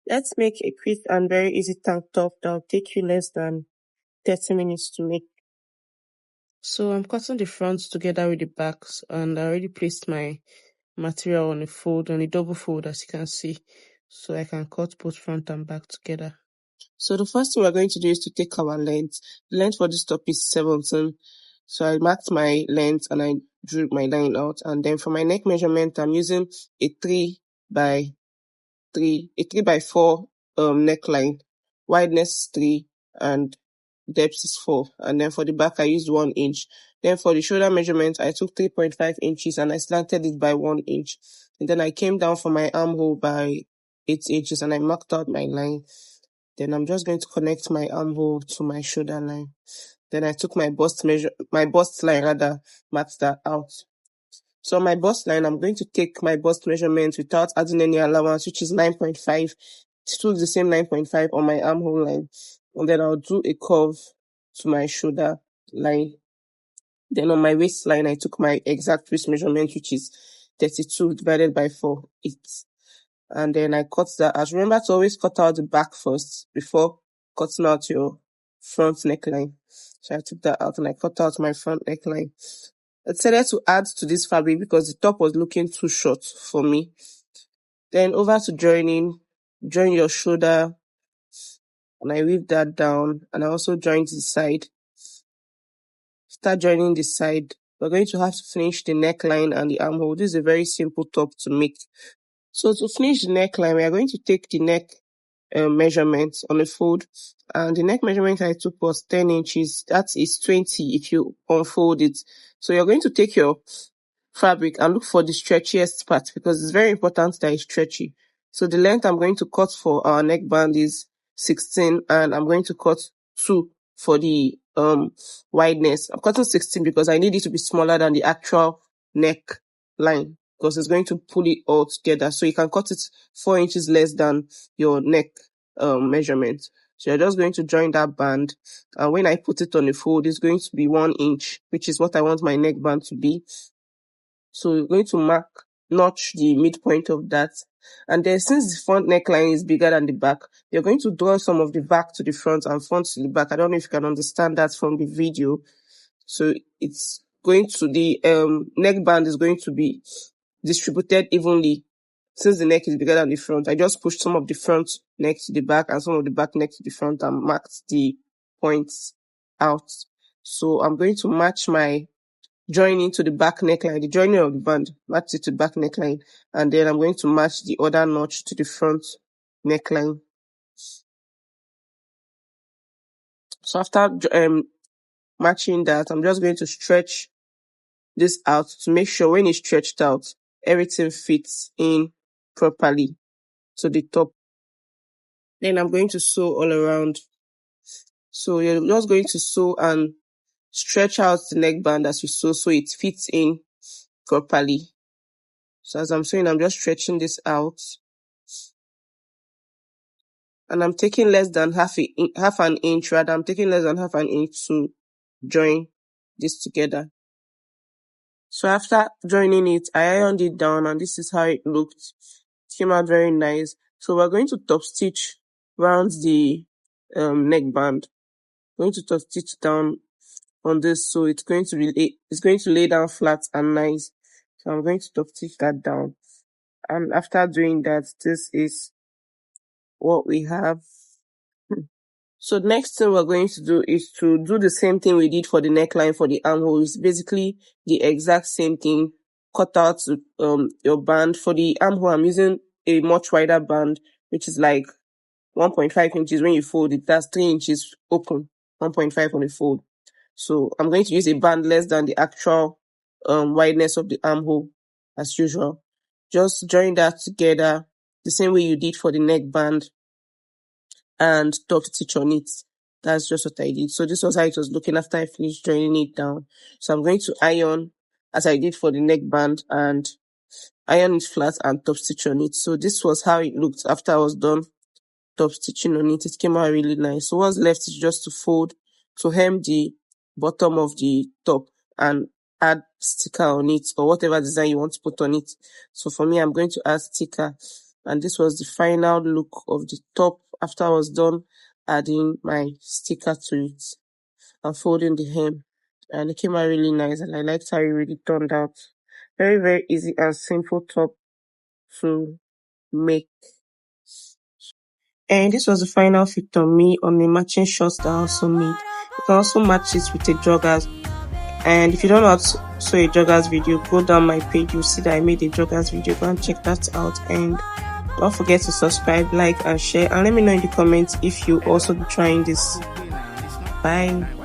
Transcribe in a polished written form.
Let's make a quick and very easy tank top that will take you less than 30 minutes to make. So I'm cutting the fronts together with the backs, and I already placed my material on a double fold, as you can see, so I can cut both front and back together. So the first thing we're going to do is to take our length. The length for this top is 17. So I marked my length and I drew my line out. And then for my neck measurement, I'm using a 3 by 4 neckline. Wideness 3 and depth is 4. And then for the back, I used 1 inch. Then for the shoulder measurement, I took 3.5 inches and I slanted it by 1 inch. And then I came down for my armhole by 8 inches and I marked out my line. Then I'm just going to connect my armhole to my shoulder line. Then I took my bust line, marked that out. So my bust line, I'm going to take my bust measurement without adding any allowance, which is 9.5. Still the same 9.5 on my armhole line. And then I'll do a curve to my shoulder line. Then on my waistline, I took my exact waist measurement, which is 32 divided by 4, 8. And then I cut that out. Remember to always cut out the back first before cutting out your front neckline. So I took that out and I cut out my front neckline. I decided to add to this fabric because the top was looking too short for me. Then over to joining, join your shoulder, and I weave that down, and I also joined the side. Start joining the side. We're going to have to finish the neckline and the armhole. This is a very simple top to make. So to finish the neckline, we are going to take the neck measurement on a fold, and the neck measurement I took was 10 inches. That is 20 if you unfold it. So you're going to take your fabric and look for the stretchiest part because it's very important that it's stretchy. So the length I'm going to cut for our neckband is 16, and I'm going to cut 2 for the wideness. I'm cutting 16 because I need it to be smaller than the actual neck line because it's going to pull it all together. So you can cut it 4 inches less than your neck measurement. So you're just going to join that band, and when I put it on a fold, it's going to be 1 inch, which is what I want my neckband to be. So you're going to notch the midpoint of that. And then since the front neckline is bigger than the back, you're going to draw some of the back to the front and front to the back. I don't know if you can understand that from the video. So it's going to, the neckband is going to be distributed evenly. Since the neck is bigger than the front, I just pushed some of the front neck to the back and some of the back neck to the front and marked the points out. So I'm going to match my joining to the back neckline, the joining of the band, match it to the back neckline, and then I'm going to match the other notch to the front neckline. So after matching that, I'm just going to stretch this out to make sure when it's stretched out, everything fits in properly to the top. Then I'm going to sew all around. So you're just going to sew and stretch out the neckband as you sew so it fits in properly. So as I'm sewing, I'm just stretching this out. And I'm taking less than half an inch to join this together. So after joining it, I ironed it down, and this is how it looked. It came out very nice. So we're going to top stitch around the neckband. Going to top stitch down on this, so it's going to lay down flat and nice. So I'm going to top stitch that down. And after doing that, this is what we have. So next thing we're going to do is to do the same thing we did for the neckline for the armhole. It's basically the exact same thing. Cut out your band. For the armhole, I'm using a much wider band, which is like 1.5 inches when you fold it. That's 3 inches open, 1.5 on the fold. So I'm going to use a band less than the actual wideness of the armhole as usual. Just join that together the same way you did for the neckband and top stitch on it. That's just what I did. So this was how it was looking after I finished joining it down. So I'm going to iron as I did for the neckband and iron it flat and top stitch on it. So this was how it looked after I was done top stitching on it. It came out really nice. So what's left is just to hem the bottom of the top and add sticker on it or whatever design you want to put on it. So for me, I'm going to add sticker. And this was the final look of the top after I was done adding my sticker to it and folding the hem. And it came out really nice, and I liked how it really turned out. Very, very easy and simple top to make. And this was the final fit on me on the matching shorts that I also made. You can also match it with a joggers. And if you don't know how to sew a joggers video, go down my page. You'll see that I made a joggers video. Go and check that out. And don't forget to subscribe, like, and share. And let me know in the comments if you also be trying this. Bye.